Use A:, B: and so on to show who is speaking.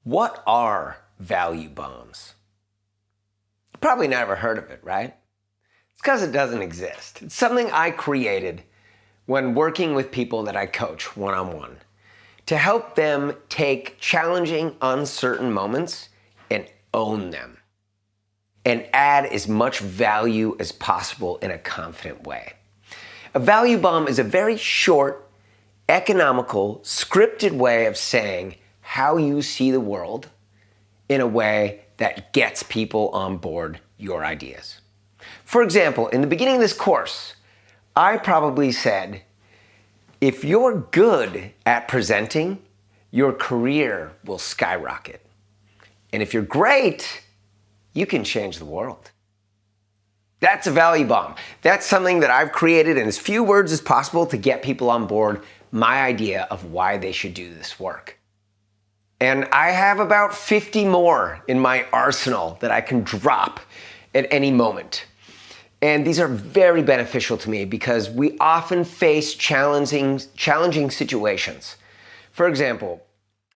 A: What are value bombs? You probably never heard of it, right? It's because it doesn't exist. It's something I created when working with people that I coach one-on-one to help them take challenging, uncertain moments and own them and add as much value as possible in a confident way. A value bomb is a very short, economical, scripted way of saying how you see the world in a way that gets people on board your ideas. For example, in the beginning of this course, I probably said, if you're good at presenting, your career will skyrocket. And if you're great, you can change the world. That's a value bomb. That's something that I've created in as few words as possible to get people on board my idea of why they should do this work. And I have about 50 more in my arsenal that I can drop at any moment. And these are very beneficial to me because we often face challenging situations. For example,